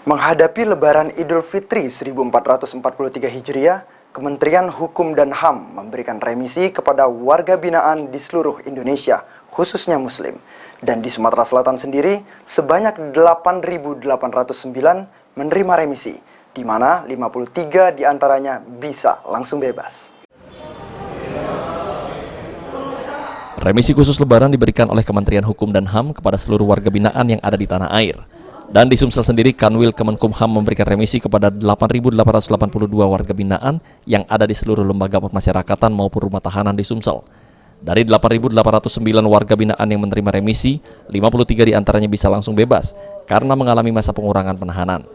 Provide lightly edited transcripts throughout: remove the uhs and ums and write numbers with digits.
Menghadapi Lebaran Idul Fitri 1443 Hijriah, Kementerian Hukum dan HAM memberikan remisi kepada warga binaan di seluruh Indonesia, khususnya Muslim. Dan di Sumatera Selatan sendiri, sebanyak 8.809 menerima remisi, di mana 53 diantaranya bisa langsung bebas. Remisi khusus Lebaran diberikan oleh Kementerian Hukum dan HAM kepada seluruh warga binaan yang ada di tanah air. Dan di Sumsel sendiri, Kanwil Kemenkumham memberikan remisi kepada 8.882 warga binaan yang ada di seluruh lembaga pemasyarakatan maupun rumah tahanan di Sumsel. Dari 8.809 warga binaan yang menerima remisi, 53 diantaranya bisa langsung bebas karena mengalami masa pengurangan penahanan.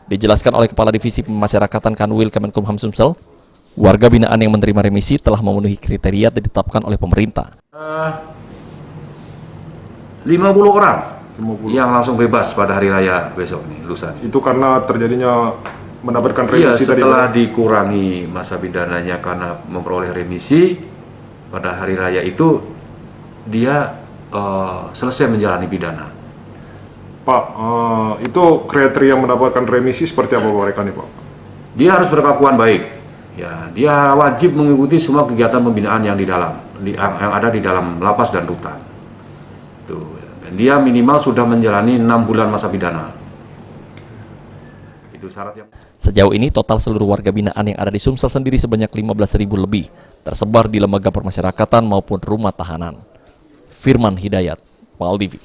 Dijelaskan oleh Kepala Divisi Pemasyarakatan Kanwil Kemenkumham Sumsel, warga binaan yang menerima remisi telah memenuhi kriteria ditetapkan oleh pemerintah. 50 orang yang langsung bebas pada hari raya besok nih, lusa. Itu karena terjadinya mendapatkan remisi. Iya, setelah dikurangi masa pidananya karena memperoleh remisi pada hari raya itu, dia selesai menjalani pidana. Pak, itu kriteria mendapatkan remisi seperti apa mereka nih, Pak? Dia harus berkelakuan baik. Ya, dia wajib mengikuti semua kegiatan pembinaan yang yang ada di dalam lapas dan rutan. Tuh. Dan dia minimal sudah menjalani 6 bulan masa pidana. Itu syarat yang... Sejauh ini total seluruh warga binaan yang ada di Sumsel sendiri sebanyak 15.000 lebih, tersebar di lembaga permasyarakatan maupun rumah tahanan. Firman Hidayat, PAL TV.